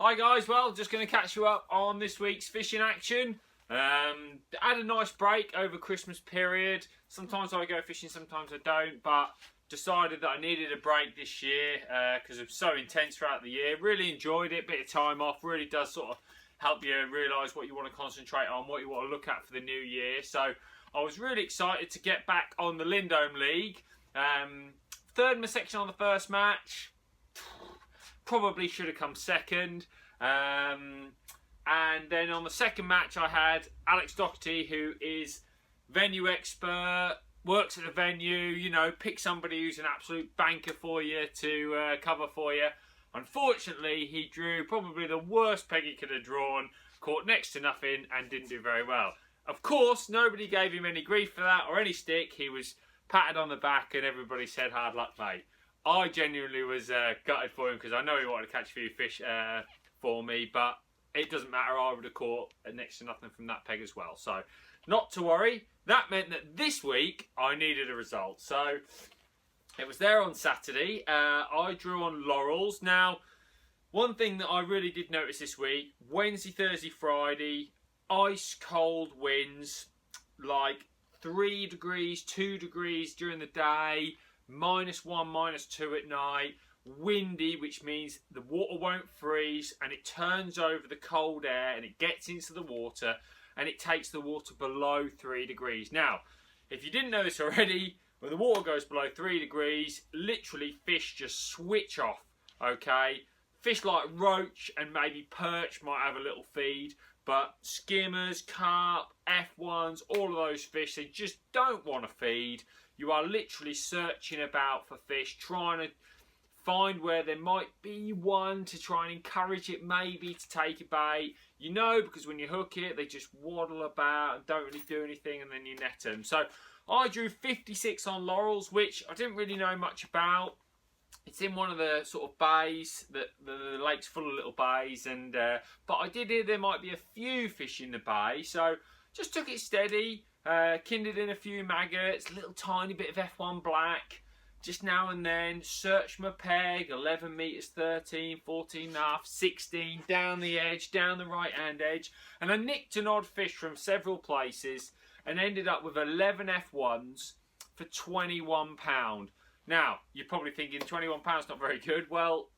Hi guys, well, just going to catch you up on this week's fishing action. Had a nice break over Christmas period. Sometimes I go fishing, sometimes I don't, but decided that I needed a break this year because it was so intense throughout the year. Really enjoyed it, bit of time off, really does sort of help you realise what you want to concentrate on, what you want to look at for the new year. So I was really excited to get back on the Lindome League. Third in my section on the first match. Probably should have come second. And then on the second match I had Alex Doherty, who is venue expert, works at the venue, you know, pick somebody who's an absolute banker for you to cover for you. Unfortunately, he drew probably the worst peg he could have drawn, caught next to nothing and didn't do very well. Of course, nobody gave him any grief for that or any stick. He was patted on the back and everybody said, hard luck, mate. I genuinely was gutted for him because I know he wanted to catch a few fish for me, but it doesn't matter. I would have caught next to nothing from that peg as well. So, not to worry. That meant that this week I needed a result. So, it was there on Saturday. I drew on Laurels. Now, one thing that I really did notice this week, Wednesday, Thursday, Friday, ice cold winds, like 3 degrees, 2 degrees during the day, -1, -2 at night, windy, which means the water won't freeze and it turns over the cold air and it gets into the water and it takes the water below 3 degrees. Now, if you didn't know this already, when the water goes below 3 degrees, literally fish just switch off, okay? Fish like roach and maybe perch might have a little feed, but skimmers, carp, F1s, all of those fish, they just don't want to feed. You are literally searching about for fish, trying to find where there might be one to try and encourage it maybe to take a bait. You know, because when you hook it, they just waddle about and don't really do anything and then you net them. So I drew 56 on Laurels, which I didn't really know much about. It's in one of the sort of bays, the lake's full of little bays, and but I did hear there might be a few fish in the bay, so just took it steady. Kindled in a few maggots, a little tiny bit of F1 black, just now and then, searched my peg, 11 metres, 13, 14 and a half, 16, down the edge, down the right hand edge, and I nicked an odd fish from several places and ended up with 11 F1s for £21. Now, you're probably thinking £21 not very good. Well,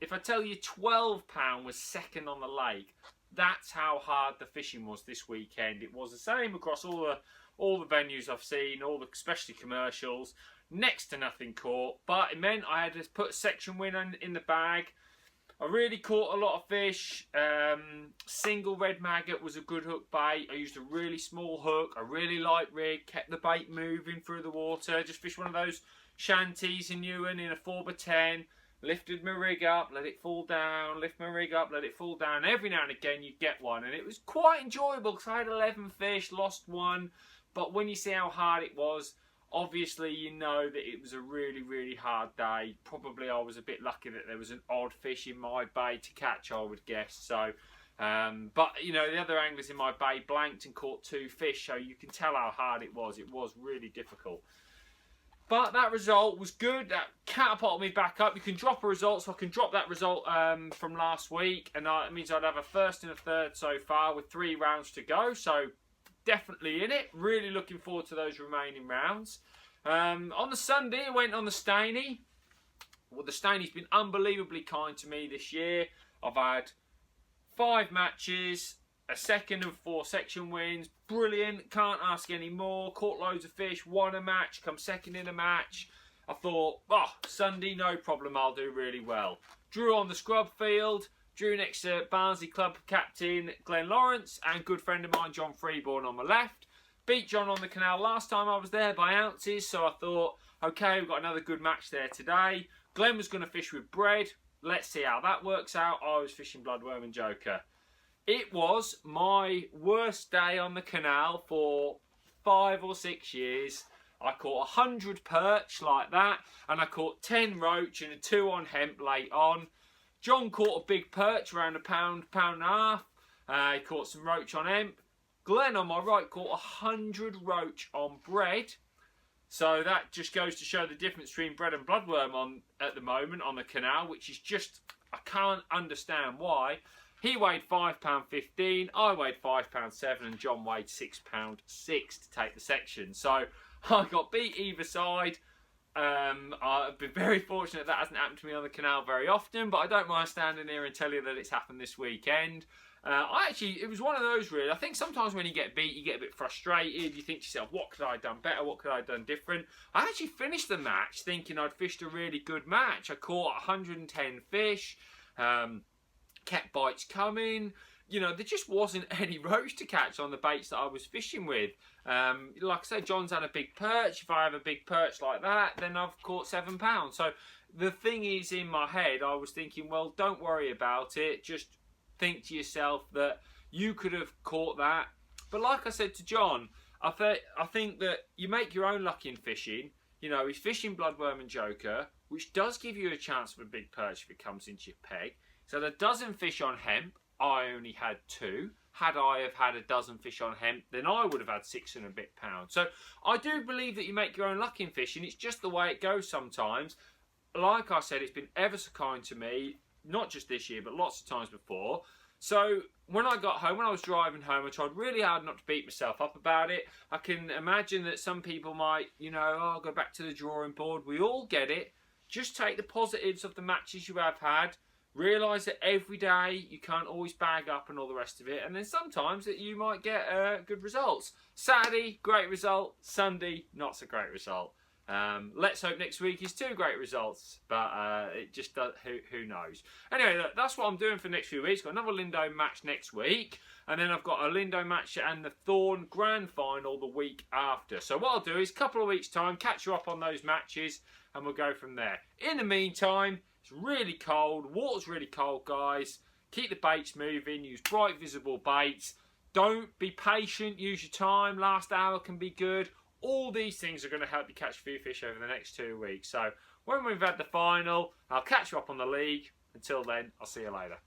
if I tell you £12 was second on the lake, that's how hard the fishing was this weekend. It was the same across all the venues I've seen, especially commercials. Next to nothing caught, but it meant I had to put a section win in the bag. I really caught a lot of fish. Single red maggot was a good hook bait. I used a really small hook, a really light rig, kept the bait moving through the water. Just fished one of those shanties in Ewan in a 4x10. Lifted my rig up, let it fall down, lift my rig up, let it fall down. Every now and again you get one, and it was quite enjoyable because I had 11 fish, lost one, but when you see how hard it was, obviously you know that it was a really, really hard day. Probably I was a bit lucky that there was an odd fish in my bay to catch, I would guess. So, but you know, the other anglers in my bay blanked and caught 2 fish, so you can tell how hard it was. It was really difficult. But that result was good. That catapulted me back up. You can drop a result, so I can drop that result from last week, and it means I'd have a first and a third so far with 3 rounds to go. So definitely in it. Really looking forward to those remaining rounds. On the Sunday, I went on the Staney. Well, the Staney's been unbelievably kind to me this year. I've had 5 matches, a second and 4 section wins. Brilliant, can't ask any more. Caught loads of fish, won a match, come second in a match. I thought, oh, Sunday, no problem, I'll do really well. Drew on the scrub field, drew next to Barnsley Club captain Glenn Lawrence and good friend of mine John Freeborn on my left. Beat John on the canal last time I was there by ounces, so I thought, okay, we've got another good match there today. Glenn was going to fish with bread. Let's see how that works out. I was fishing bloodworm and joker. It was my worst day on the canal for 5 or 6 years. I caught 100 perch like that, and I caught 10 roach and a 2 on hemp late on. John caught a big perch, around a pound and a half. He caught some roach on hemp. Glenn on my right caught 100 roach on bread. So that just goes to show the difference between bread and bloodworm at the moment on the canal, which is just I can't understand why. He weighed £5.15, I weighed £5.7, and John weighed £6.6 to take the section. So I got beat either side. I've been very fortunate that hasn't happened to me on the canal very often, but I don't mind standing here and tell you that it's happened this weekend. It was one of those really. I think sometimes when you get beat, you get a bit frustrated. You think to yourself, what could I have done better? What could I have done different? I actually finished the match thinking I'd fished a really good match. I caught 110 fish, kept bites coming. You know, there just wasn't any roach to catch on the baits that I was fishing with. Like I said, John's had a big perch. If I have a big perch like that, then I've caught £7. So the thing is, in my head, I was thinking, well, don't worry about it. Just think to yourself that you could have caught that. But like I said to John, I think that you make your own luck in fishing. You know, he's fishing bloodworm and joker, which does give you a chance of a big perch if it comes into your peg. So there dozen fish on hemp. I only had 2. Had I have had a dozen fish on hemp, then I would have had 6 and a bit pounds. So I do believe that you make your own luck in fishing. It's just the way it goes sometimes. Like I said, it's been ever so kind to me, not just this year, but lots of times before. So when I got home, when I was driving home, I tried really hard not to beat myself up about it. I can imagine that some people might, you know, oh, go back to the drawing board. We all get it. Just take the positives of the matches you have had. Realise that every day you can't always bag up and all the rest of it, and then sometimes that you might get good results. Saturday, great result. Sunday, not so great result. Let's hope next week is 2 great results, but it just does, who knows. Anyway, look, that's what I'm doing for the next few weeks. Got another Lindo match next week, and then I've got a Lindo match and the Thorn Grand Final the week after. So what I'll do is a couple of weeks' time, catch you up on those matches, and we'll go from there. In the meantime, it's really cold. Water's really cold, guys. Keep the baits moving. Use bright, visible baits. Don't be patient. Use your time. Last hour can be good. All these things are going to help you catch a few fish over the next 2 weeks. So when we've had the final, I'll catch you up on the league. Until then, I'll see you later.